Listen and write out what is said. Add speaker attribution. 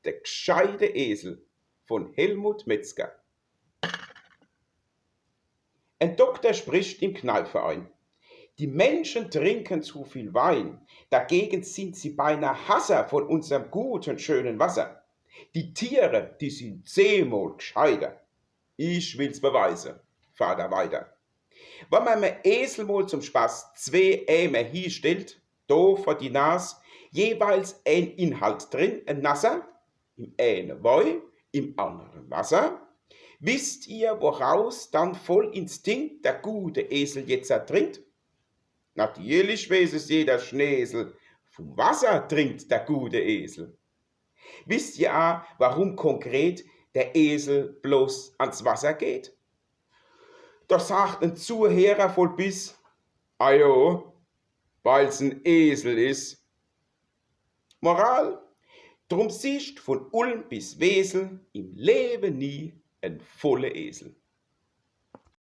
Speaker 1: Der gescheite Esel von Helmut Metzger. Ein Doktor spricht im Kneippverein. Die Menschen trinken zu viel Wein, dagegen sind sie beinahe Hasser von unserem guten, schönen Wasser. Die Tiere, die sind zehnmal gescheiter. Ich will's beweisen, fahrt er weiter. Wenn man einem Esel mal zum Spaß zwei Ämer hinstellt, da vor die Nas, jeweils ein Inhalt drin, ein nasser, im einen Wein, im anderen Wasser, wisst ihr, woraus dann voll Instinkt der gute Esel jetzt trinkt? Natürlich weiß es jeder Schneesel, vom Wasser trinkt der gute Esel. Wisst ihr auch, warum konkret der Esel bloß ans Wasser geht? Da sagt ein Zuhörer voll Biss, ajo, weil's ein Esel ist. Moral, drum siehst von Ulm bis Wesel im Leben nie ein voller Esel.